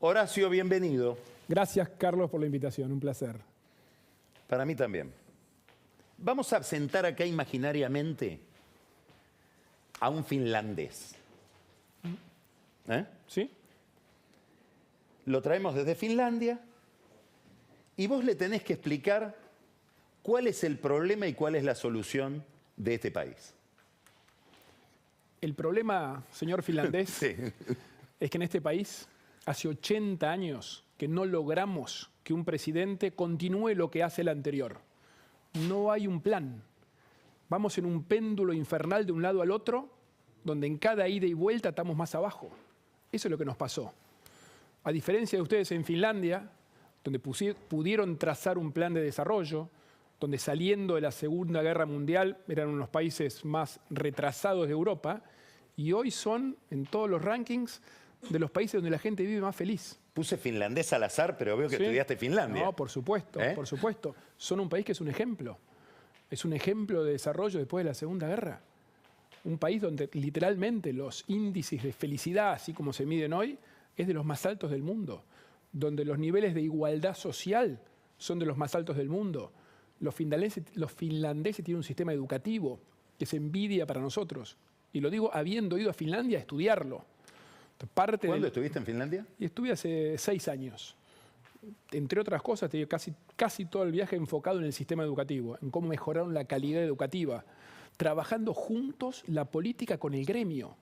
Horacio, bienvenido. Gracias, Carlos, por la invitación. Un placer. Para mí también. Vamos a sentar acá imaginariamente a un finlandés. ¿Sí? Lo traemos desde Finlandia y vos le tenés que explicar cuál es el problema y cuál es la solución de este país. El problema, señor finlandés, Sí. es que en este país hace 80 años que no logramos que un presidente continúe lo que hace el anterior. No hay un plan. Vamos en un péndulo infernal de un lado al otro, donde en cada ida y vuelta estamos más abajo. Eso es lo que nos pasó. A diferencia de ustedes en Finlandia, donde pudieron trazar un plan de desarrollo, donde saliendo de la Segunda Guerra Mundial eran uno de los países más retrasados de Europa, y hoy son, en todos los rankings, de los países donde la gente vive más feliz. Puse finlandés al azar, pero veo que ¿Sí? estudiaste Finlandia. No, por supuesto, por supuesto. Son un país que es un ejemplo. Es un ejemplo de desarrollo después de la Segunda Guerra. Un país donde literalmente los índices de felicidad, así como se miden hoy, es de los más altos del mundo. Donde los niveles de igualdad social son de los más altos del mundo. Los finlandeses tienen un sistema educativo que se envidia para nosotros. Y lo digo habiendo ido a Finlandia a estudiarlo. ¿Cuándo estuviste en Finlandia? Y estuve hace 6 años. Entre otras cosas, te digo, casi todo el viaje enfocado en el sistema educativo, en cómo mejoraron la calidad educativa, trabajando juntos la política con el gremio.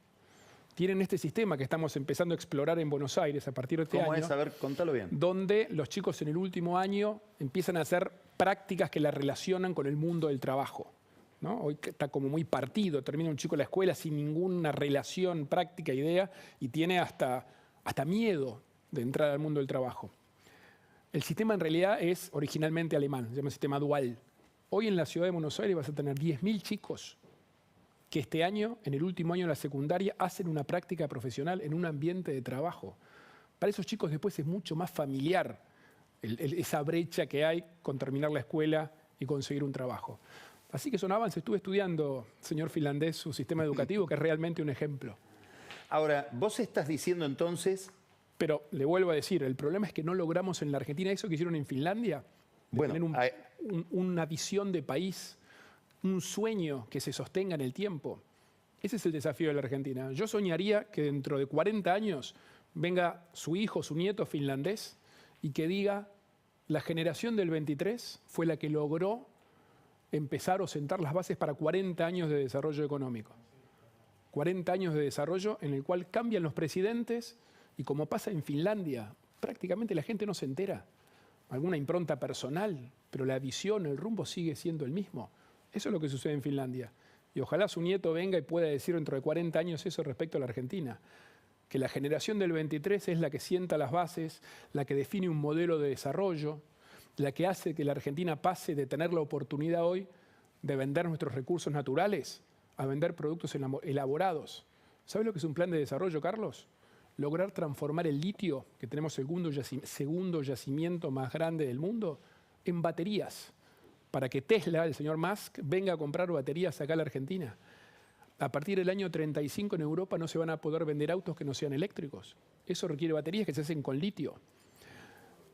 Tienen este sistema que estamos empezando a explorar en Buenos Aires a partir de este año. ¿Cómo es? A ver, contalo bien. Donde los chicos en el último año empiezan a hacer prácticas que la relacionan con el mundo del trabajo, ¿no? Hoy está como muy partido, termina un chico la escuela sin ninguna relación, práctica, idea, y tiene hasta miedo de entrar al mundo del trabajo. El sistema en realidad es originalmente alemán, se llama sistema dual. Hoy en la ciudad de Buenos Aires vas a tener 10.000 chicos que este año, en el último año de la secundaria, hacen una práctica profesional en un ambiente de trabajo. Para esos chicos después es mucho más familiar esa brecha que hay con terminar la escuela y conseguir un trabajo. Así que son avances. Estuve estudiando, señor finlandés, su sistema educativo, que es realmente un ejemplo. Ahora, vos estás diciendo entonces... Pero le vuelvo a decir, el problema es que no logramos en la Argentina eso que hicieron en Finlandia, de tener una visión de país, un sueño que se sostenga en el tiempo. Ese es el desafío de la Argentina. Yo soñaría que dentro de 40 años venga su hijo, su nieto finlandés, y que diga, la generación del 23 fue la que logró empezar o sentar las bases para 40 años de desarrollo económico. 40 años de desarrollo en el cual cambian los presidentes y, como pasa en Finlandia, prácticamente la gente no se entera. Alguna impronta personal, pero la visión, el rumbo sigue siendo el mismo. Eso es lo que sucede en Finlandia. Y ojalá su nieto venga y pueda decir dentro de 40 años eso respecto a la Argentina. Que la generación del 23 es la que sienta las bases, la que define un modelo de desarrollo, la que hace que la Argentina pase de tener la oportunidad hoy de vender nuestros recursos naturales a vender productos elaborados. ¿Sabe lo que es un plan de desarrollo, Carlos? Lograr transformar el litio, que tenemos el segundo yacimiento más grande del mundo, en baterías, para que Tesla, el señor Musk, venga a comprar baterías acá a la Argentina. A partir del año 35 en Europa no se van a poder vender autos que no sean eléctricos. Eso requiere baterías que se hacen con litio.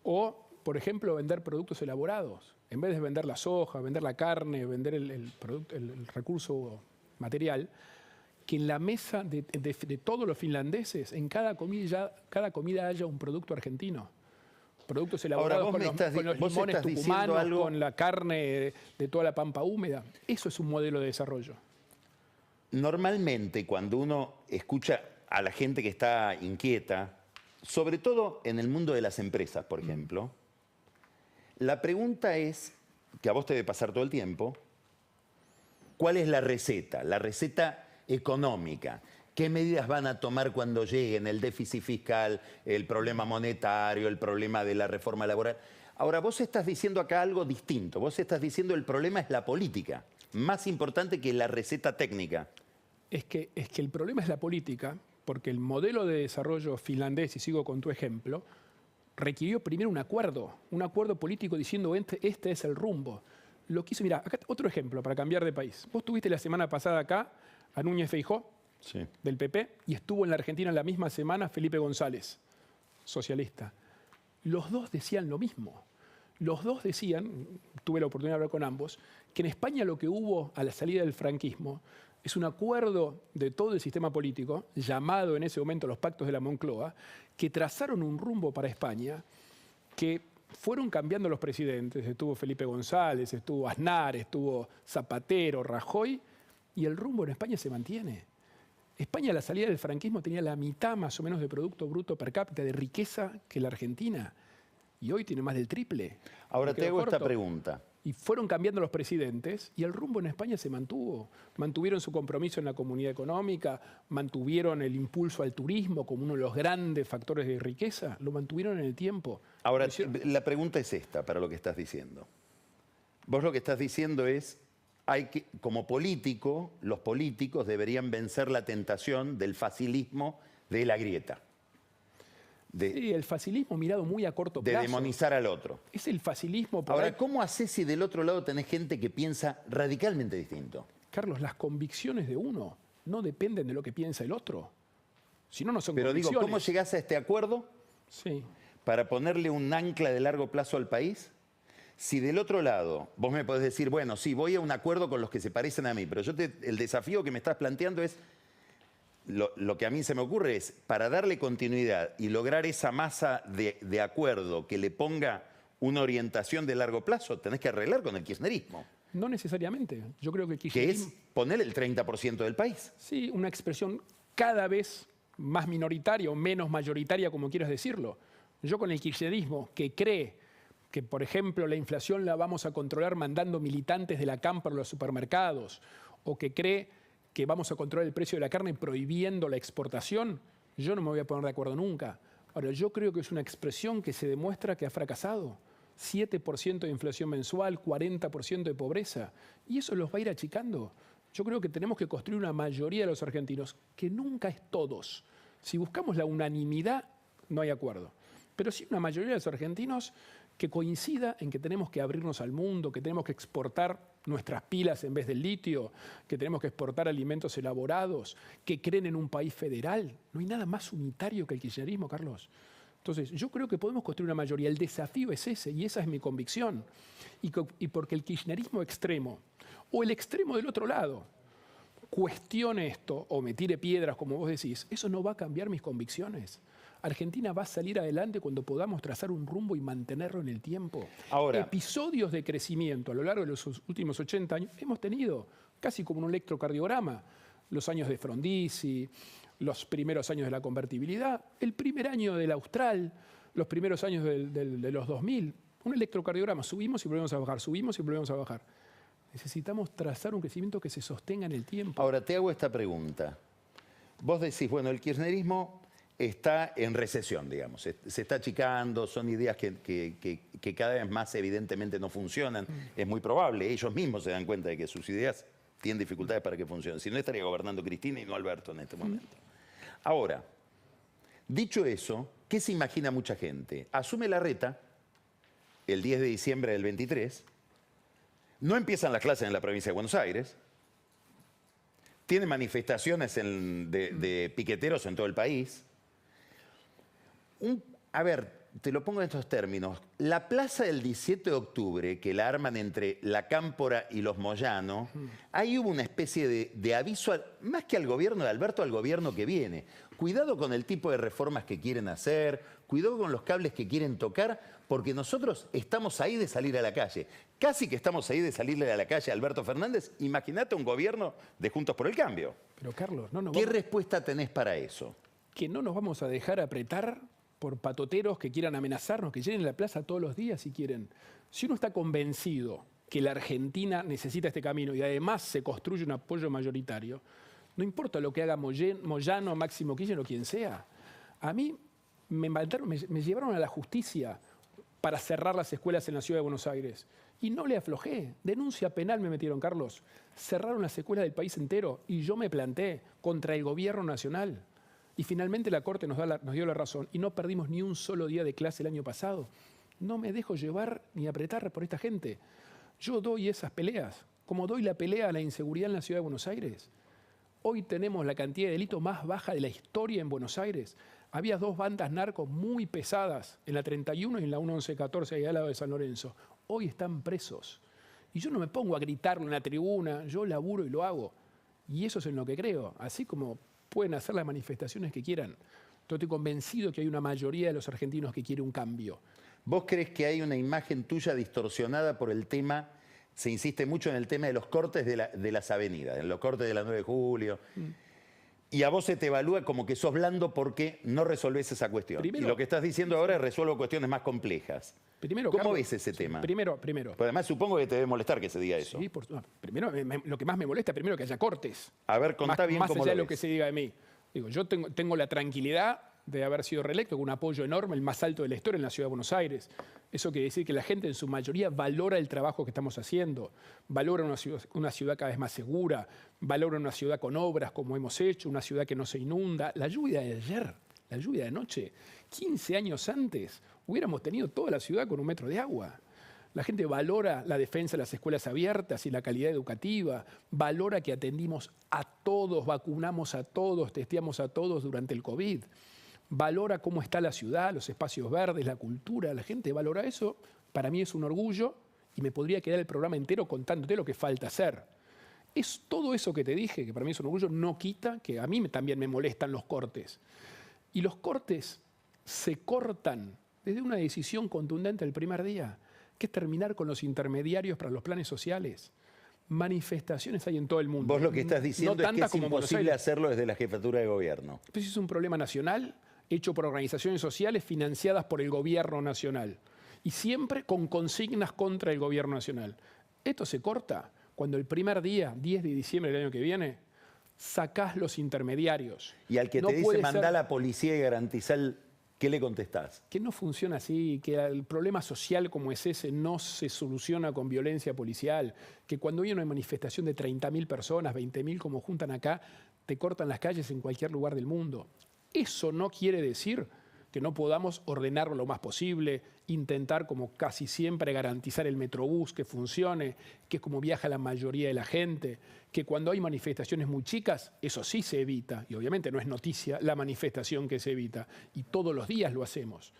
O, por ejemplo, vender productos elaborados. En vez de vender la soja, vender la carne, vender el recurso material, que en la mesa de todos los finlandeses, en cada comida haya un producto argentino. Productos elaborados con los limones tucumanos, con la carne de toda la pampa húmeda. Eso es un modelo de desarrollo. Normalmente, cuando uno escucha a la gente que está inquieta, sobre todo en el mundo de las empresas, por ejemplo, la pregunta es, que a vos te debe pasar todo el tiempo, ¿cuál es la receta económica? ¿Qué medidas van a tomar cuando lleguen el déficit fiscal, el problema monetario, el problema de la reforma laboral? Ahora, vos estás diciendo acá algo distinto. Vos estás diciendo el problema es la política, más importante que la receta técnica. Es que el problema es la política, porque el modelo de desarrollo finlandés, y sigo con tu ejemplo, requirió primero un acuerdo político diciendo este es el rumbo. Lo que hizo, mirá, acá otro ejemplo para cambiar de país. Vos tuviste la semana pasada acá a Núñez Feijóo, sí, del PP, y estuvo en la Argentina la misma semana Felipe González, socialista. Los dos decían lo mismo. Los dos decían, tuve la oportunidad de hablar con ambos, que en España lo que hubo a la salida del franquismo es un acuerdo de todo el sistema político, llamado en ese momento los Pactos de la Moncloa, que trazaron un rumbo para España que fueron cambiando los presidentes. Estuvo Felipe González, estuvo Aznar, estuvo Zapatero, Rajoy, y el rumbo en España se mantiene. España a la salida del franquismo tenía la mitad más o menos de Producto Bruto per cápita de riqueza que la Argentina. Y hoy tiene más del triple. Ahora te hago esta pregunta. Y fueron cambiando los presidentes y el rumbo en España se mantuvo. Mantuvieron su compromiso en la comunidad económica, mantuvieron el impulso al turismo como uno de los grandes factores de riqueza, lo mantuvieron en el tiempo. Ahora, la pregunta es esta para lo que estás diciendo. Vos lo que estás diciendo es, como político, los políticos deberían vencer la tentación del facilismo de la grieta. Sí, el facilismo mirado muy a corto plazo. De demonizar al otro. Es el facilismo. Ahora, ¿cómo haces si del otro lado tenés gente que piensa radicalmente distinto? Carlos, las convicciones de uno no dependen de lo que piensa el otro. Si no, no son convicciones. Pero digo, ¿cómo llegás a este acuerdo? Sí. Para ponerle un ancla de largo plazo al país. Si del otro lado vos me podés decir, bueno, sí, voy a un acuerdo con los que se parecen a mí, pero el desafío que me estás planteando es, lo que a mí se me ocurre es, para darle continuidad y lograr esa masa de acuerdo que le ponga una orientación de largo plazo, tenés que arreglar con el kirchnerismo. No necesariamente. Yo creo que el kirchnerismo... Que es poner el 30% del país. Sí, una expresión cada vez más minoritaria o menos mayoritaria, como quieras decirlo. Yo con el kirchnerismo, que cree que, por ejemplo, la inflación la vamos a controlar mandando militantes de la Cámpora a los supermercados, o que cree que vamos a controlar el precio de la carne prohibiendo la exportación, yo no me voy a poner de acuerdo nunca. Ahora, yo creo que es una expresión que se demuestra que ha fracasado. 7% de inflación mensual, 40% de pobreza. Y eso los va a ir achicando. Yo creo que tenemos que construir una mayoría de los argentinos, que nunca es todos. Si buscamos la unanimidad, no hay acuerdo. Pero sí una mayoría de los argentinos que coincida en que tenemos que abrirnos al mundo, que tenemos que exportar nuestras pilas en vez del litio, que tenemos que exportar alimentos elaborados, que creen en un país federal. No hay nada más unitario que el kirchnerismo, Carlos. Entonces, yo creo que podemos construir una mayoría. El desafío es ese, y esa es mi convicción. Y porque el kirchnerismo extremo, o el extremo del otro lado, cuestione esto, o me tire piedras, como vos decís, eso no va a cambiar mis convicciones. Argentina va a salir adelante cuando podamos trazar un rumbo y mantenerlo en el tiempo. Ahora, episodios de crecimiento a lo largo de los últimos 80 años hemos tenido, casi como un electrocardiograma, los años de Frondizi, los primeros años de la convertibilidad, el primer año del Austral, los primeros años de los 2000, un electrocardiograma, subimos y volvemos a bajar, subimos y volvemos a bajar. Necesitamos trazar un crecimiento que se sostenga en el tiempo. Ahora, te hago esta pregunta. Vos decís, bueno, el kirchnerismo está en recesión, digamos, se está achicando, son ideas que cada vez más evidentemente no funcionan. Es muy probable, ellos mismos se dan cuenta de que sus ideas tienen dificultades para que funcionen. Si no, estaría gobernando Cristina y no Alberto en este momento. Ahora, dicho eso, ¿qué se imagina mucha gente? Asume Larreta el 10 de diciembre del 23, no empiezan las clases en la provincia de Buenos Aires, tiene manifestaciones de piqueteros en todo el país. A ver, te lo pongo en estos términos. La plaza del 17 de octubre, que la arman entre la Cámpora y los Moyano, ahí hubo una especie de aviso, más que al gobierno de Alberto, al gobierno que viene. Cuidado con el tipo de reformas que quieren hacer, cuidado con los cables que quieren tocar, porque nosotros estamos ahí de salir a la calle. Casi que estamos ahí de salirle a la calle a Alberto Fernández. Imagínate un gobierno de Juntos por el Cambio. Pero Carlos, ¿Qué respuesta tenés para eso? Que no nos vamos a dejar apretar por patoteros que quieran amenazarnos, que llenen la plaza todos los días si quieren. Si uno está convencido que la Argentina necesita este camino y además se construye un apoyo mayoritario, no importa lo que haga Moyano, Máximo Kirchner o quien sea. A mí me llevaron a la justicia para cerrar las escuelas en la Ciudad de Buenos Aires. Y no le aflojé. Denuncia penal me metieron, Carlos. Cerraron las escuelas del país entero y yo me planté contra el gobierno nacional. Y finalmente la Corte nos dio la razón y no perdimos ni un solo día de clase el año pasado. No me dejo llevar ni apretar por esta gente. Yo doy esas peleas, como doy la pelea a la inseguridad en la Ciudad de Buenos Aires. Hoy tenemos la cantidad de delitos más baja de la historia en Buenos Aires. Había 2 bandas narcos muy pesadas en la 31 y en la 1114, ahí al lado de San Lorenzo. Hoy están presos. Y yo no me pongo a gritarlo en la tribuna, yo laburo y lo hago. Y eso es en lo que creo. Así como pueden hacer las manifestaciones que quieran. Yo estoy convencido que hay una mayoría de los argentinos que quiere un cambio. ¿Vos crees que hay una imagen tuya distorsionada por el tema? Se insiste mucho en el tema de los cortes de las avenidas, en los cortes de la 9 de julio. Y a vos se te evalúa como que sos blando porque no resolvés esa cuestión. Primero, y lo que estás diciendo ahora es resuelvo cuestiones más complejas. Primero, ¿Cómo Carlos, ves ese tema? Primero. Pues además supongo que te debe molestar que se diga eso. Sí, primero, lo que más me molesta, primero que haya cortes. A ver, contá bien cómo lo ves. Más allá de lo que se diga de mí. Digo, yo tengo la tranquilidad de haber sido reelecto con un apoyo enorme, el más alto de la historia en la Ciudad de Buenos Aires. Eso quiere decir que la gente en su mayoría valora el trabajo que estamos haciendo, valora una ciudad cada vez más segura, valora una ciudad con obras como hemos hecho, una ciudad que no se inunda. La lluvia de ayer, la lluvia de anoche, 15 años antes, hubiéramos tenido toda la ciudad con 1 metro de agua. La gente valora la defensa de las escuelas abiertas y la calidad educativa, valora que atendimos a todos, vacunamos a todos, testeamos a todos durante el COVID. Valora cómo está la ciudad, los espacios verdes, la cultura. La gente valora eso. Para mí es un orgullo y me podría quedar el programa entero contándote lo que falta hacer. Es todo eso que te dije, que para mí es un orgullo, no quita que a mí también me molestan los cortes. Y los cortes se cortan desde una decisión contundente el primer día, que es terminar con los intermediarios para los planes sociales. Manifestaciones hay en todo el mundo. Vos lo que estás diciendo es que es imposible hacerlo desde la jefatura de gobierno. Pues es un problema nacional hecho por organizaciones sociales financiadas por el gobierno nacional y siempre con consignas contra el gobierno nacional. Esto se corta cuando el primer día, 10 de diciembre del año que viene, sacás los intermediarios. Y al que te dice mandá a la policía y garantizar, ¿qué le contestás? Que no funciona así, que el problema social como es ese no se soluciona con violencia policial, que cuando hay una manifestación de 30.000 personas, 20.000 como juntan acá, te cortan las calles en cualquier lugar del mundo. Eso no quiere decir que no podamos ordenarlo lo más posible, intentar como casi siempre garantizar el Metrobús que funcione, que es como viaja la mayoría de la gente, que cuando hay manifestaciones muy chicas, eso sí se evita, y obviamente no es noticia la manifestación que se evita, y todos los días lo hacemos.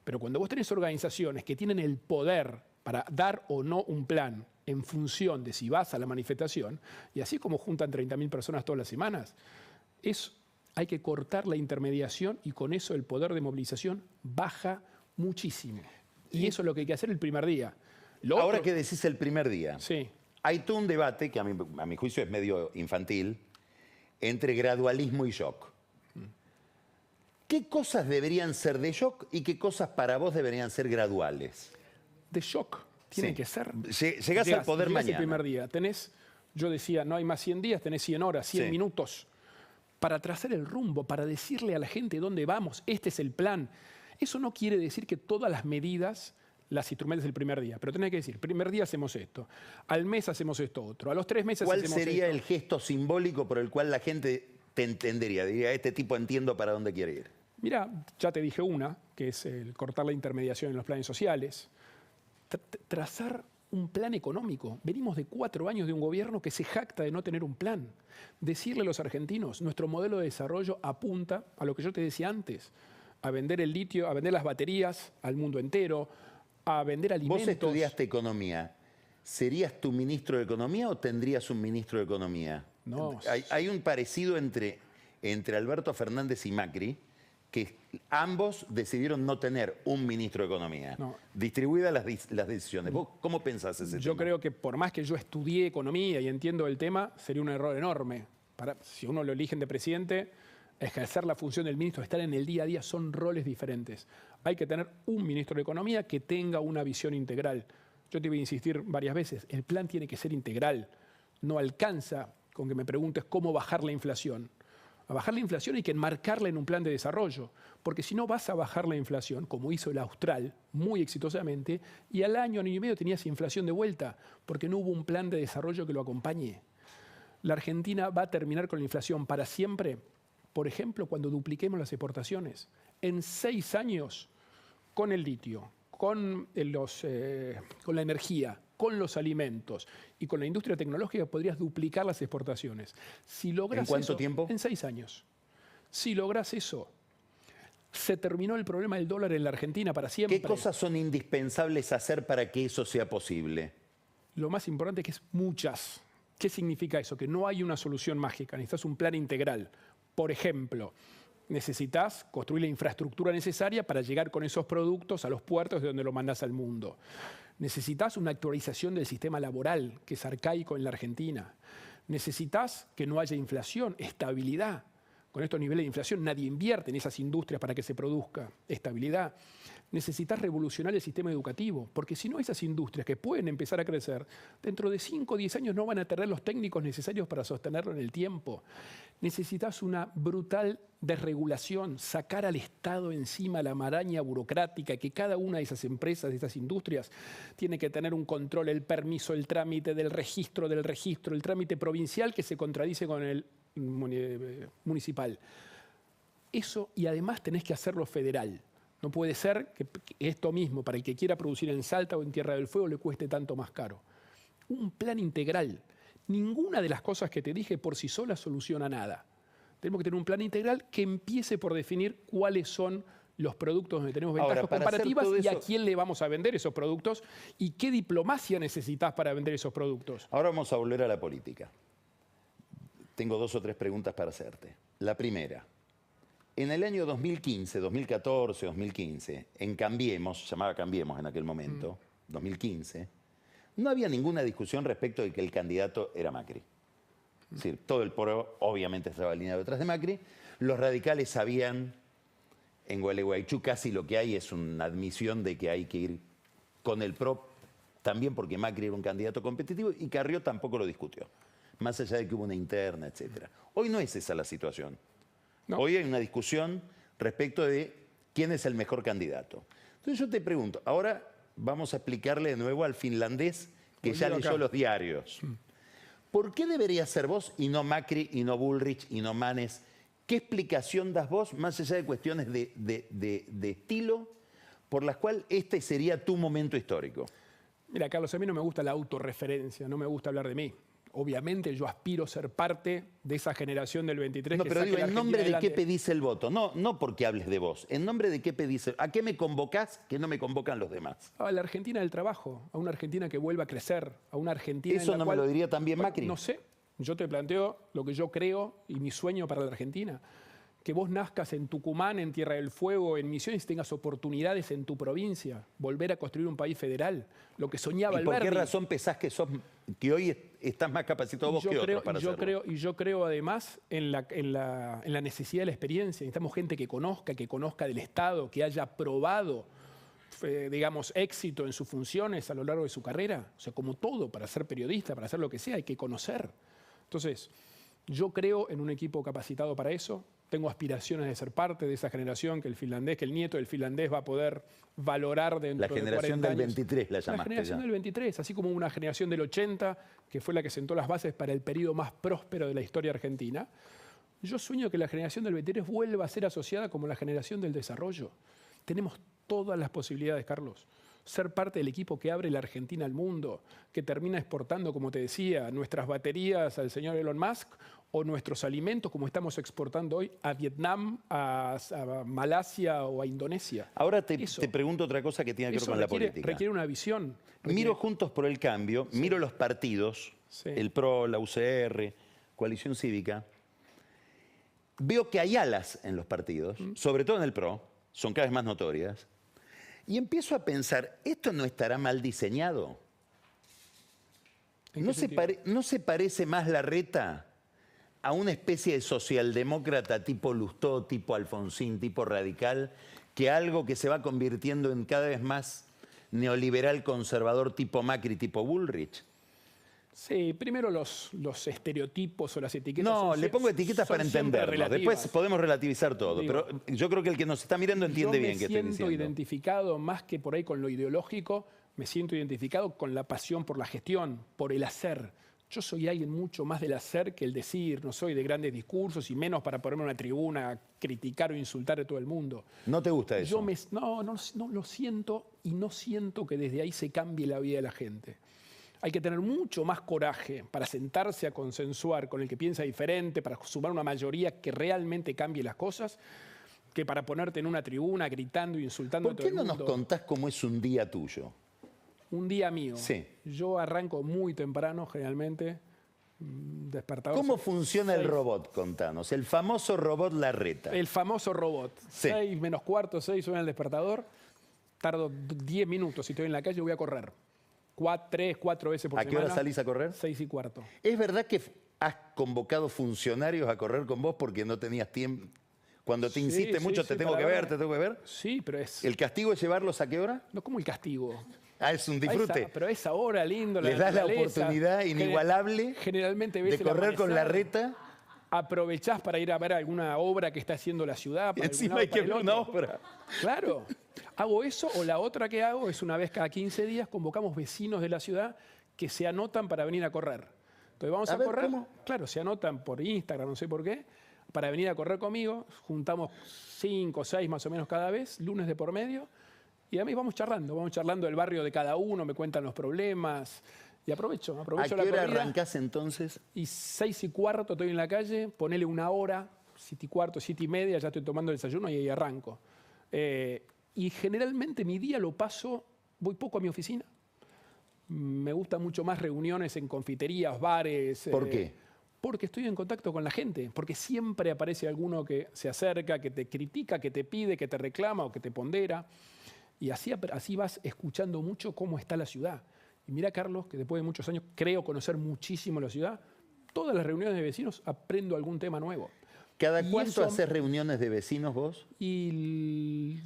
Pero cuando vos tenés organizaciones que tienen el poder para dar o no un plan en función de si vas a la manifestación, y así como juntan 30.000 personas todas las semanas, hay que cortar la intermediación y con eso el poder de movilización baja muchísimo. Y eso es lo que hay que hacer el primer día. Ahora que decís el primer día, sí. Hay todo un debate, que a mi juicio es medio infantil, entre gradualismo y shock. ¿Qué cosas deberían ser de shock y qué cosas para vos deberían ser graduales? De shock tiene que ser. Llegás al poder mañana. El primer día. Yo decía, no hay más 100 días, tenés 100 horas, 100 minutos para trazar el rumbo, para decirle a la gente dónde vamos, este es el plan. Eso no quiere decir que todas las medidas las instrumentes el primer día, pero tenés que decir, primer día hacemos esto, al mes hacemos esto otro, a los 3 meses hacemos esto. ¿Cuál sería el gesto simbólico por el cual la gente te entendería? Diría, este tipo entiendo para dónde quiere ir. Mira, ya te dije una, que es el cortar la intermediación en los planes sociales, trazar un plan económico. Venimos de 4 años de un gobierno que se jacta de no tener un plan. Decirle a los argentinos, nuestro modelo de desarrollo apunta a lo que yo te decía antes, a vender el litio, a vender las baterías al mundo entero, a vender alimentos. Vos estudiaste economía. ¿Serías tu ministro de Economía o tendrías un ministro de Economía? No. Hay un parecido entre Alberto Fernández y Macri, que ambos decidieron no tener un ministro de Economía. No. Distribuidas las decisiones. ¿Vos cómo pensás ese tema? Yo creo que por más que yo estudié economía y entiendo el tema, sería un error enorme. Si uno lo eligen de presidente, ejercer la función del ministro, estar en el día a día, son roles diferentes. Hay que tener un ministro de Economía que tenga una visión integral. Yo te voy a insistir varias veces, el plan tiene que ser integral. No alcanza con que me preguntes cómo bajar la inflación. A bajar la inflación hay que enmarcarla en un plan de desarrollo, porque si no vas a bajar la inflación, como hizo el Austral muy exitosamente, y al año y medio tenías inflación de vuelta, porque no hubo un plan de desarrollo que lo acompañe. La Argentina va a terminar con la inflación para siempre, por ejemplo, cuando dupliquemos las exportaciones. En 6 años, con el litio, con la energía, con los alimentos y con la industria tecnológica podrías duplicar las exportaciones. Si logras ¿En cuánto tiempo? En 6 años. Si logras eso, Se terminó el problema del dólar en la Argentina para siempre. ¿Qué cosas son indispensables hacer para que eso sea posible? Lo más importante es que es muchas. ¿Qué significa eso? Que no hay una solución mágica, necesitas un plan integral. Por ejemplo, necesitas construir la infraestructura necesaria para llegar con esos productos a los puertos de donde lo mandas al mundo. Necesitas una actualización del sistema laboral, que es arcaico en la Argentina. Necesitas que no haya inflación, estabilidad. Con estos niveles de inflación nadie invierte en esas industrias para que se produzca estabilidad. Necesitas revolucionar el sistema educativo, porque si no, esas industrias que pueden empezar a crecer, dentro de 5 o 10 años no van a tener los técnicos necesarios para sostenerlo en el tiempo. Necesitas una brutal desregulación, sacar al Estado encima la maraña burocrática, que cada una de esas empresas, de esas industrias, tiene que tener un control, el permiso, el trámite del registro, el trámite provincial que se contradice con el municipal. Eso, y además tenés que hacerlo federal. No puede ser que esto mismo, para el que quiera producir en Salta o en Tierra del Fuego, le cueste tanto más caro. Un plan integral. Ninguna de las cosas que te dije por sí sola soluciona nada. Tenemos que tener un plan integral que empiece por definir cuáles son los productos donde tenemos ventajas comparativas y a quién le vamos a vender esos productos y qué diplomacia necesitas para vender esos productos. Ahora vamos a volver a la política. Tengo 2 o 3 preguntas para hacerte. La primera. En el año 2015, 2014, 2015, en Cambiemos, se llamaba Cambiemos en aquel momento, 2015, no había ninguna discusión respecto de que el candidato era Macri. Es decir, todo el PRO obviamente estaba alineado detrás de Macri. Los radicales sabían, en Gualeguaychú casi lo que hay es una admisión de que hay que ir con el PRO, también porque Macri era un candidato competitivo y Carrió tampoco lo discutió, más allá de que hubo una interna, etc. Hoy no es esa la situación. No. Hoy hay una discusión respecto de quién es el mejor candidato. Entonces yo te pregunto, ahora vamos a explicarle de nuevo al finlandés que ya leyó los diarios. ¿Por qué debería ser vos y no Macri, y no Bullrich, y no Manes? ¿Qué explicación das vos, más allá de cuestiones de estilo, por las cuales este sería tu momento histórico? Mira, Carlos, a mí no me gusta la autorreferencia, no me gusta hablar de mí. Obviamente yo aspiro a ser parte de esa generación del 23. No, pero digo, ¿en nombre de qué pedís el voto? No porque hables de vos. ¿En nombre de qué pedís ¿A qué me convocás que no me convocan los demás? A la Argentina del trabajo, a una Argentina que vuelva a crecer, a una Argentina ¿Eso en la no cual, me lo diría también Macri? No sé. Yo te planteo lo que yo creo y mi sueño para la Argentina. Que vos nazcas en Tucumán, en Tierra del Fuego, en Misiones y tengas oportunidades en tu provincia. Volver a construir un país federal. Lo que soñaba Alberti. ¿Y por qué razón pensás que hoy estás más capacitado vos que otros para hacerlo? Yo creo además en la necesidad de la experiencia. Necesitamos gente que conozca del Estado, que haya probado, digamos, éxito en sus funciones a lo largo de su carrera. O sea, como todo, para ser periodista, para hacer lo que sea, hay que conocer. Entonces, yo creo en un equipo capacitado para eso. Tengo aspiraciones de ser parte de esa generación que el nieto del finlandés va a poder valorar dentro de 40 años. La generación del 23 la llamaste. La generación del 23, así como una generación del 80, que fue la que sentó las bases para el periodo más próspero de la historia argentina. Yo sueño que la generación del 23 vuelva a ser asociada como la generación del desarrollo. Tenemos todas las posibilidades, Carlos. Ser parte del equipo que abre la Argentina al mundo, que termina exportando, como te decía, nuestras baterías al señor Elon Musk o nuestros alimentos, como estamos exportando hoy, a Vietnam, a Malasia o a Indonesia. Ahora te pregunto otra cosa que tiene que ver con la política. Requiere una visión. Miro Juntos por el Cambio, miro los partidos, el PRO, la UCR, Coalición Cívica. Veo que hay alas en los partidos, sobre todo en el PRO, son cada vez más notorias. Y empiezo a pensar, ¿esto no estará mal diseñado? ¿No se parece más Larreta a una especie de socialdemócrata tipo Lustó, tipo Alfonsín, tipo radical, que algo que se va convirtiendo en cada vez más neoliberal conservador tipo Macri, tipo Bullrich? Sí, primero los estereotipos o las etiquetas. No, le pongo etiquetas para entenderlo. Después podemos relativizar todo. Pero yo creo que el que nos está mirando entiende bien qué estoy diciendo. Yo me siento identificado más que por ahí con lo ideológico, me siento identificado con la pasión por la gestión, por el hacer. Yo soy alguien mucho más del hacer que el decir. No soy de grandes discursos y menos para ponerme en una tribuna a criticar o insultar a todo el mundo. ¿No te gusta eso? No lo siento y no siento que desde ahí se cambie la vida de la gente. Hay que tener mucho más coraje para sentarse a consensuar con el que piensa diferente, para sumar una mayoría que realmente cambie las cosas, que para ponerte en una tribuna gritando e insultando a todo el mundo. ¿Por qué no nos contás cómo es un día tuyo? Un día mío. Sí. Yo arranco muy temprano, generalmente. Despertador. ¿Cómo funciona el robot? Contanos. El famoso robot Larreta. El famoso robot. Sí. 6 menos cuarto, 6 suena el despertador. Tardo 10 minutos. Si estoy en la calle voy a correr. 3, 4 veces por semana. ¿A qué hora salís a correr? 6 y cuarto. ¿Es verdad que has convocado funcionarios a correr con vos porque no tenías tiempo? Cuando te insiste mucho, te tengo que ver, te tengo que ver. Sí, pero es... ¿El castigo es llevarlos a qué hora? No como el castigo. Ah, es un disfrute. Pero a esa hora, lindo. Les das la oportunidad inigualable generalmente ves de correr con Larreta. Aprovechás para ir a ver alguna obra que está haciendo la ciudad. Para Encima hay que ver una obra. Claro. Hago eso, o la otra que hago es una vez cada 15 días convocamos vecinos de la ciudad que se anotan para venir a correr. Entonces vamos a correr. ¿Cómo? Claro, se anotan por Instagram, no sé por qué, para venir a correr conmigo. Juntamos 5 o 6 más o menos cada vez, lunes de por medio. Y a mí vamos charlando del barrio de cada uno, me cuentan los problemas. Y aprovecho la corrida. ¿A qué hora arrancás entonces? Y 6 y cuarto estoy en la calle, ponele una hora, 7 y cuarto, 7 y media, ya estoy tomando el desayuno y ahí arranco. Y generalmente mi día lo paso, voy poco a mi oficina. Me gustan mucho más reuniones en confiterías, bares. ¿Por qué? Porque estoy en contacto con la gente, porque siempre aparece alguno que se acerca, que te critica, que te pide, que te reclama o que te pondera. Y así vas escuchando mucho cómo está la ciudad. Y mira, Carlos, que después de muchos años creo conocer muchísimo la ciudad. Todas las reuniones de vecinos aprendo algún tema nuevo. ¿Cada cuánto haces reuniones de vecinos vos? Y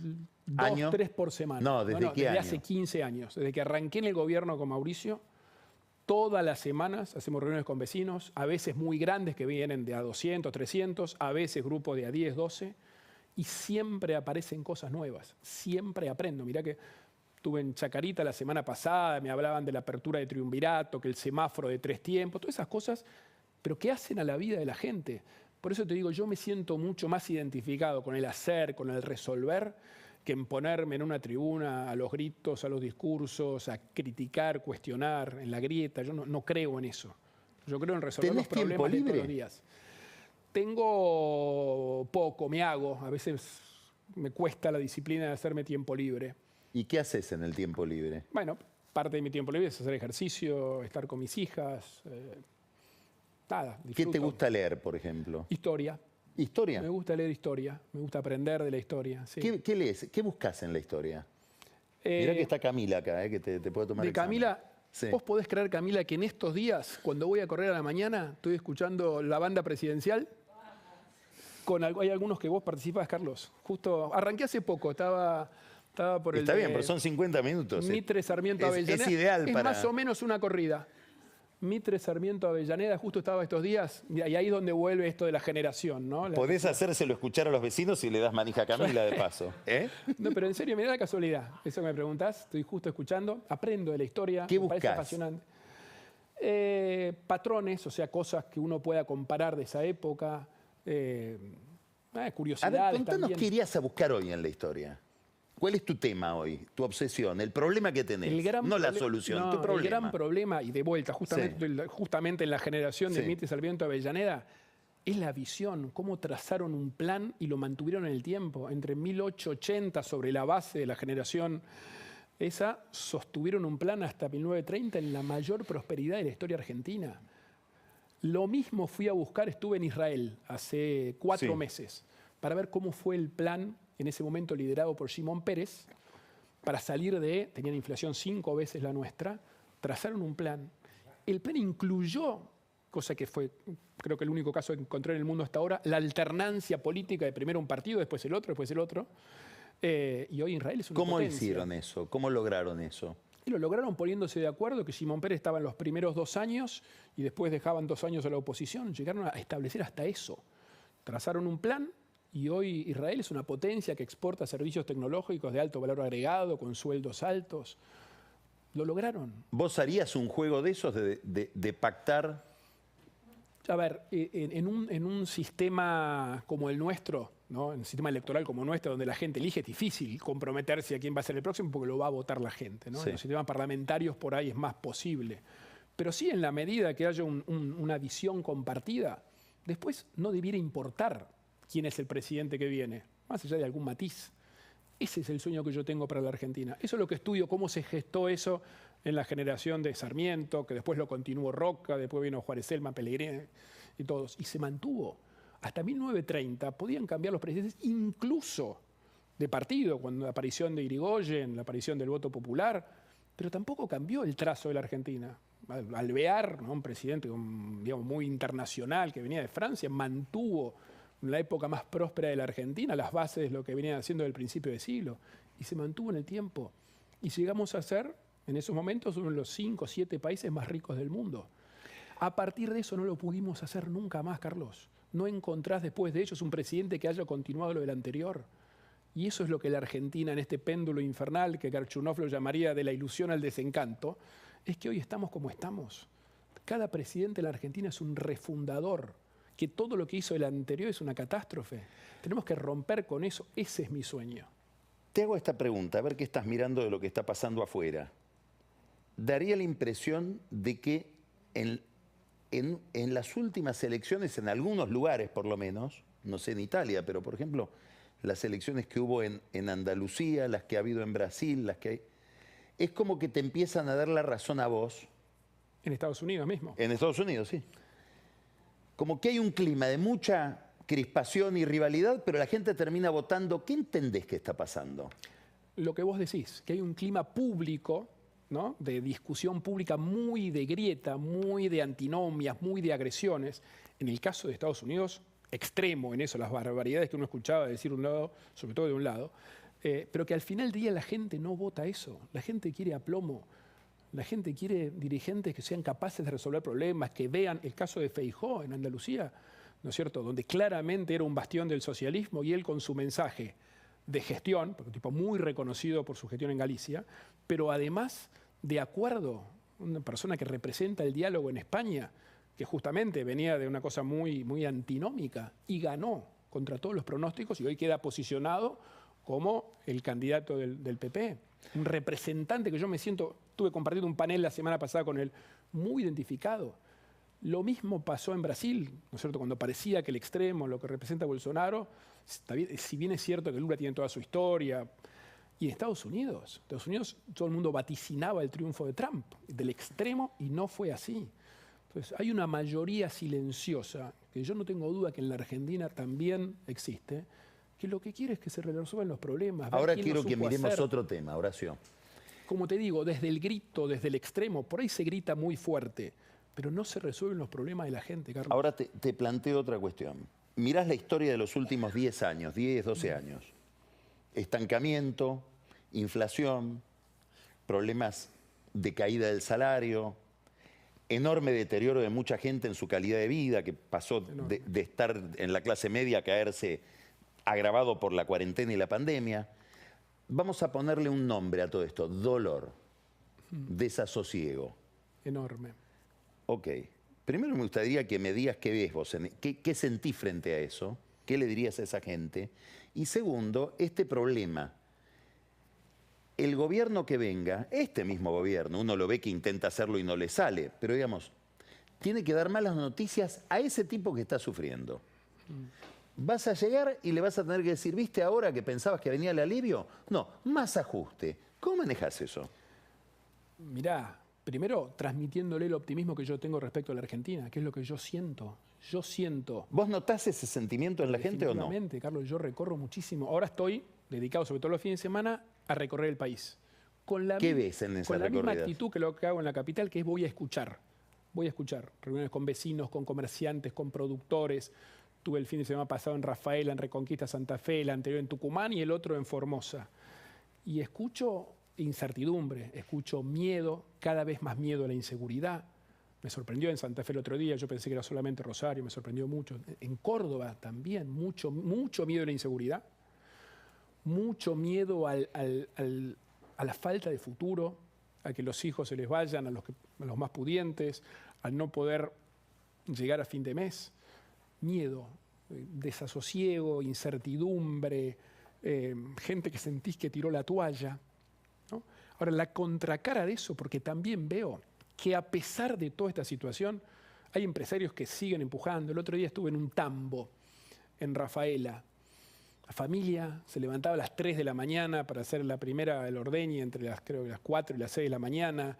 2, 3 por semana. No, ¿desde qué año? Desde hace 15 años. Desde que arranqué en el gobierno con Mauricio, todas las semanas hacemos reuniones con vecinos, a veces muy grandes que vienen de a 200, 300, a veces grupos de a 10, 12. Y siempre aparecen cosas nuevas, siempre aprendo. Mirá que estuve en Chacarita la semana pasada, me hablaban de la apertura de Triunvirato, que el semáforo de 3 tiempos, todas esas cosas, pero que hacen a la vida de la gente. Por eso te digo, yo me siento mucho más identificado con el hacer, con el resolver, que en ponerme en una tribuna a los gritos, a los discursos, a criticar, cuestionar, en la grieta. Yo no creo en eso. Yo creo en resolver los problemas de todos los días. Tengo poco, a veces me cuesta la disciplina de hacerme tiempo libre. ¿Y qué haces en el tiempo libre? Bueno, parte de mi tiempo libre es hacer ejercicio, estar con mis hijas, nada. Disfruto. ¿Qué te gusta leer, por ejemplo? Historia. ¿Historia? Me gusta leer historia, me gusta aprender de la historia. Sí. ¿Qué lees? ¿Qué buscas en la historia? Mirá que está Camila acá, que te puede tomar de examen. Camila. Sí. ¿Vos podés creer, Camila, que en estos días, cuando voy a correr a la mañana, estoy escuchando la banda presidencial? Hay algunos que vos participás, Carlos. Justo arranqué hace poco, estaba por el... Está bien, pero son 50 minutos. Mitre Sarmiento Avellaneda. Es ideal para... Es más o menos una corrida. Mitre Sarmiento Avellaneda, justo estaba estos días, y ahí es donde vuelve esto de la generación, ¿no? Podés hacérselo escuchar a los vecinos y le das manija a Camila de paso. No, pero en serio, mirá la casualidad. Eso que me preguntás, estoy justo escuchando, aprendo de la historia. ¿Qué me parece buscás? Apasionante. Patrones, o sea, cosas que uno pueda comparar de esa época. Curiosidades. A ver, contanos también. qué irías a buscar hoy en la historia. ¿Cuál es tu tema hoy? Tu obsesión, el problema que tenés. No la solución, tu problema. El gran problema, y de vuelta, justamente en la generación de Mitre Sarmiento Avellaneda, es la visión, cómo trazaron un plan y lo mantuvieron en el tiempo. Entre 1880, sobre la base de la generación esa, sostuvieron un plan hasta 1930 en la mayor prosperidad de la historia argentina. Lo mismo fui a buscar, estuve en Israel hace 4 meses, para ver cómo fue el plan, en ese momento liderado por Shimon Peres, para salir tenían inflación 5 veces la nuestra, trazaron un plan. El plan incluyó, cosa que fue, creo que el único caso que encontré en el mundo hasta ahora, la alternancia política de primero un partido, después el otro, después el otro. Y hoy Israel es una potencia. ¿Cómo hicieron eso? ¿Cómo lograron eso? Y lo lograron poniéndose de acuerdo, que Shimon Peres estaba en los primeros 2 años y después dejaban 2 años a la oposición. Llegaron a establecer hasta eso. Trazaron un plan y hoy Israel es una potencia que exporta servicios tecnológicos de alto valor agregado, con sueldos altos. Lo lograron. ¿Vos harías un juego de esos de pactar? A ver, en un sistema como el nuestro, ¿no? En un sistema electoral como el nuestro, donde la gente elige, es difícil comprometerse a quién va a ser el próximo porque lo va a votar la gente, ¿no? En los sistemas parlamentarios por ahí es más posible. Pero sí, en la medida que haya una visión compartida, después no debiera importar quién es el presidente que viene. más allá de algún matiz. Ese es el sueño que yo tengo para la Argentina. Eso es lo que estudio, cómo se gestó eso en la generación de Sarmiento, que después lo continuó Roca, después vino Juárez Celman, Pellegrini y todos. Y se mantuvo. Hasta 1930 podían cambiar los presidentes incluso de partido, cuando la aparición de Irigoyen, la aparición del voto popular, pero tampoco cambió el trazo de la Argentina. Alvear, ¿no? Un presidente digamos, muy internacional que venía de Francia, mantuvo en la época más próspera de la Argentina las bases de lo que venían haciendo desde el principio de siglo, y se mantuvo en el tiempo. Y llegamos a ser, en esos momentos, uno de los 5 o 7 países más ricos del mundo. A partir de eso no lo pudimos hacer nunca más, Carlos. No encontrás después de ellos un presidente que haya continuado lo del anterior. Y eso es lo que la Argentina, en este péndulo infernal que Garchunov lo llamaría de la ilusión al desencanto, es que hoy estamos como estamos. Cada presidente de la Argentina es un refundador, que todo lo que hizo el anterior es una catástrofe. Tenemos que romper con eso. Ese es mi sueño. Te hago esta pregunta, a ver qué estás mirando de lo que está pasando afuera. Daría la impresión de que en las últimas elecciones, en algunos lugares por lo menos, no sé en Italia, pero por ejemplo, las elecciones que hubo en Andalucía, las que ha habido en Brasil, las que hay, es como que te empiezan a dar la razón a vos. En Estados Unidos mismo. En Estados Unidos, sí. Como que hay un clima de mucha crispación y rivalidad, pero la gente termina votando. ¿Qué entendés que está pasando? Lo que vos decís, que hay un clima público, ¿no? De discusión pública muy de grieta, muy de antinomias, muy de agresiones. En el caso de Estados Unidos, extremo en eso, las barbaridades que uno escuchaba decir un lado, sobre todo de un lado, pero que al final del día la gente no vota eso. La gente quiere aplomo. La gente quiere dirigentes que sean capaces de resolver problemas, que vean el caso de Feijóo en Andalucía, ¿no es cierto?, donde claramente era un bastión del socialismo y él con su mensaje de gestión, porque un tipo muy reconocido por su gestión en Galicia, pero además de acuerdo, una persona que representa el diálogo en España, que justamente venía de una cosa muy, muy antinómica y ganó contra todos los pronósticos y hoy queda posicionado como el candidato del PP. Un representante que yo me siento, estuve compartiendo un panel la semana pasada con él, muy identificado. Lo mismo pasó en Brasil, ¿no es cierto?, cuando parecía que el extremo, lo que representa Bolsonaro, si bien es cierto que Lula tiene toda su historia, y en Estados Unidos todo el mundo vaticinaba el triunfo de Trump, del extremo, y no fue así. Entonces hay una mayoría silenciosa, que yo no tengo duda que en la Argentina también existe, que lo que quiere es que se resuelvan los problemas. Ahora quiero que miremos otro tema, Horacio. Como te digo, desde el grito, desde el extremo, por ahí se grita muy fuerte, pero no se resuelven los problemas de la gente, Carlos. Ahora te planteo otra cuestión. Mirás la historia de los últimos 10 años, 10, 12 años. Estancamiento, inflación, problemas de caída del salario, enorme deterioro de mucha gente en su calidad de vida, que pasó de estar en la clase media a caerse agravado por la cuarentena y la pandemia. Vamos a ponerle un nombre a todo esto: dolor, desasosiego. Enorme. Ok. Primero me gustaría que me digas qué ves vos, qué sentís frente a eso, qué le dirías a esa gente. Y segundo, este problema. El gobierno que venga, este mismo gobierno, uno lo ve que intenta hacerlo y no le sale, pero digamos, tiene que dar malas noticias a ese tipo que está sufriendo. Vas a llegar y le vas a tener que decir, ¿viste ahora que pensabas que venía el alivio? No, más ajuste. ¿Cómo manejas eso? Mirá, primero transmitiéndole el optimismo que yo tengo respecto a la Argentina, que es lo que yo siento. Yo siento... ¿Vos notás ese sentimiento en la gente o no? Definitivamente, Carlos, yo recorro muchísimo. Ahora estoy dedicado, sobre todo los fines de semana, a recorrer el país. ¿Qué ves en esa recorrida? Con la misma actitud que lo que hago en la capital, que es voy a escuchar. Voy a escuchar. Reuniones con vecinos, con comerciantes, con productores. Tuve el fin de semana pasado en Rafaela, en Reconquista, Santa Fe, el anterior en Tucumán y el otro en Formosa. Y escucho incertidumbre, escucho miedo, cada vez más miedo a la inseguridad. Me sorprendió en Santa Fe el otro día, yo pensé que era solamente Rosario, me sorprendió mucho. En Córdoba también, mucho miedo a la inseguridad, mucho miedo a la falta de futuro, a que los hijos se les vayan, a los más pudientes, al no poder llegar a fin de mes. Miedo, desasosiego, incertidumbre, gente que sentís que tiró la toalla, ¿no? Ahora, la contracara de eso, porque también veo que a pesar de toda esta situación, hay empresarios que siguen empujando. El otro día estuve en un tambo, en Rafaela. La familia se levantaba a las 3 de la mañana para hacer la primera, el ordeñe, entre creo que las 4 y las 6 de la mañana.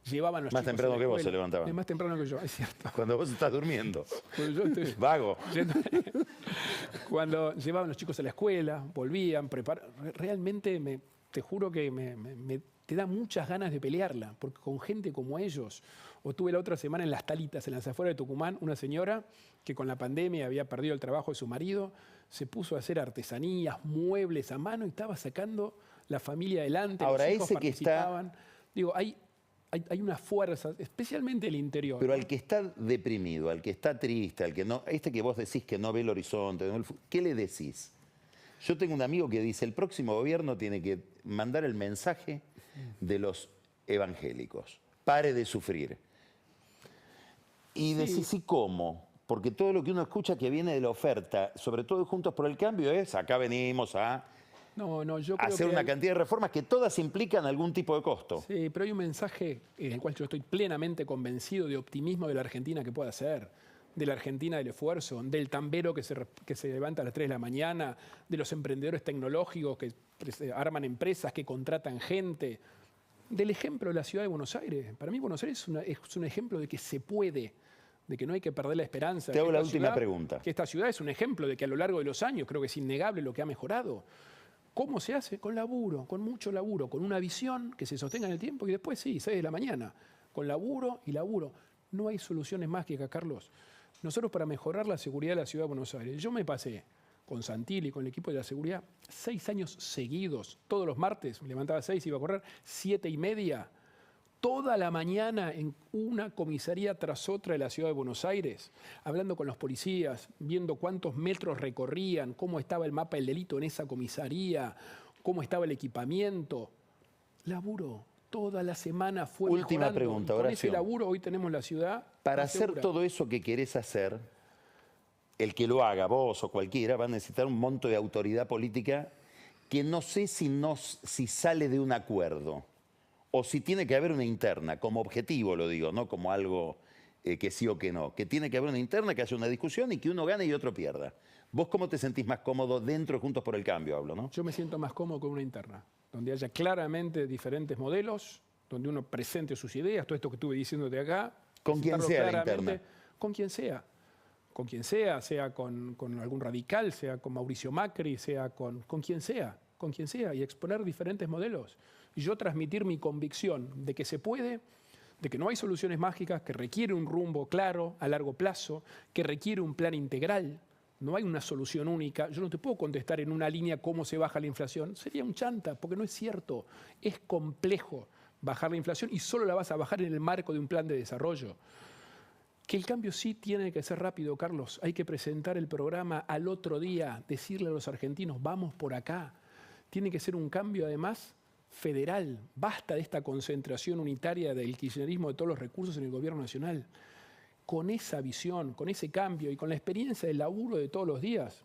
Llevaban los más chicos temprano que vos se levantaban. Es más temprano que yo, es cierto. Cuando vos estás durmiendo. Yo estoy vago. Cuando llevaban los chicos a la escuela, volvían, realmente te juro que te da muchas ganas de pelearla, porque con gente como ellos. O tuve la otra semana en Las Talitas, en las afueras de Tucumán, una señora que con la pandemia había perdido el trabajo de su marido, se puso a hacer artesanías, muebles a mano y estaba sacando la familia adelante. Ahora, los hijos ese que participaban. Digo, hay una fuerza, especialmente el interior. Pero ¿no? al que está deprimido, al que está triste, al que no, que vos decís que no ve el horizonte, ¿qué le decís? Yo tengo un amigo que dice, el próximo gobierno tiene que mandar el mensaje de los evangélicos. Pare de sufrir. Y decís, ¿y cómo? Porque todo lo que uno escucha que viene de la oferta, sobre todo de Juntos por el Cambio, es acá venimos a yo creo hacer que una cantidad de reformas que todas implican algún tipo de costo. Sí, pero hay un mensaje en el cual yo estoy plenamente convencido de optimismo de la Argentina que pueda ser, de la Argentina del esfuerzo, del tambero que se levanta a las 3 de la mañana, de los emprendedores tecnológicos que arman empresas, que contratan gente, del ejemplo de la ciudad de Buenos Aires. Para mí Buenos Aires es un ejemplo de que se puede, de que no hay que perder la esperanza. Te hago la última pregunta. Que esta ciudad es un ejemplo de que a lo largo de los años creo que es innegable lo que ha mejorado. ¿Cómo se hace? Con laburo, con mucho laburo, con una visión que se sostenga en el tiempo y después sí, 6 de la mañana, con laburo y laburo. No hay soluciones mágicas, Carlos. Nosotros para mejorar la seguridad de la ciudad de Buenos Aires, yo me pasé con Santilli, con el equipo de la seguridad, 6 años seguidos, todos los martes, me levantaba a 6, iba a correr, 7:30, toda la mañana en una comisaría tras otra de la ciudad de Buenos Aires, hablando con los policías, viendo cuántos metros recorrían, cómo estaba el mapa del delito en esa comisaría, cómo estaba el equipamiento. Laburo, toda la semana fue Última mejorando. pregunta, Con Horacio. ese laburo hoy tenemos la ciudad Para más hacer segura. todo eso que querés hacer, el que lo haga, vos o cualquiera, va a necesitar un monto de autoridad política que no sé si sale de un acuerdo o si tiene que haber una interna, como objetivo lo digo, no como algo que sí o que no, que tiene que haber una interna, que haya una discusión y que uno gane y otro pierda. ¿Vos cómo te sentís más cómodo dentro de Juntos por el Cambio, hablo, no? Yo me siento más cómodo con una interna, donde haya claramente diferentes modelos, donde uno presente sus ideas, todo esto que estuve diciendo de acá. ¿Con quién sea la interna? Con quien sea. Con quien sea con algún radical, sea con Mauricio Macri, sea con quien sea, y exponer diferentes modelos. Y yo transmitir mi convicción de que se puede, de que no hay soluciones mágicas, que requiere un rumbo claro a largo plazo, que requiere un plan integral. No hay una solución única. Yo no te puedo contestar en una línea cómo se baja la inflación. Sería un chanta, porque no es cierto. Es complejo bajar la inflación y solo la vas a bajar en el marco de un plan de desarrollo. Que el cambio sí tiene que ser rápido, Carlos. Hay que presentar el programa al otro día, decirle a los argentinos, vamos por acá. Tiene que ser un cambio, además, federal. Basta de esta concentración unitaria del kirchnerismo de todos los recursos en el gobierno nacional. Con esa visión, con ese cambio y con la experiencia del laburo de todos los días,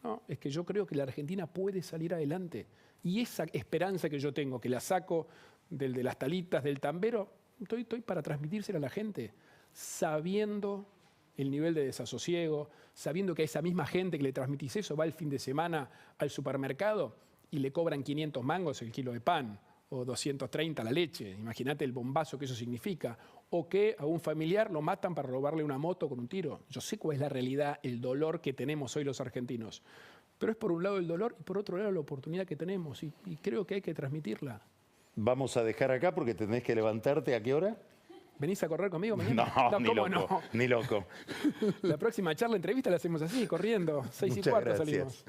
¿no? Es que yo creo que la Argentina puede salir adelante. Y esa esperanza que yo tengo, que la saco de las talitas, del tambero, estoy para transmitírsela a la gente, sabiendo el nivel de desasosiego, sabiendo que a esa misma gente que le transmitís eso va el fin de semana al supermercado y le cobran 500 mangos el kilo de pan o 230 la leche. Imagínate el bombazo que eso significa. O que a un familiar lo matan para robarle una moto con un tiro. Yo sé cuál es la realidad, el dolor que tenemos hoy los argentinos. Pero es por un lado el dolor y por otro lado la oportunidad que tenemos. Y creo que hay que transmitirla. Vamos a dejar acá porque tenés que levantarte. ¿A qué hora? ¿Venís a correr conmigo mañana? No, ni loco, no. Ni loco. La próxima charla, entrevista la hacemos así, corriendo. 6:15 salimos.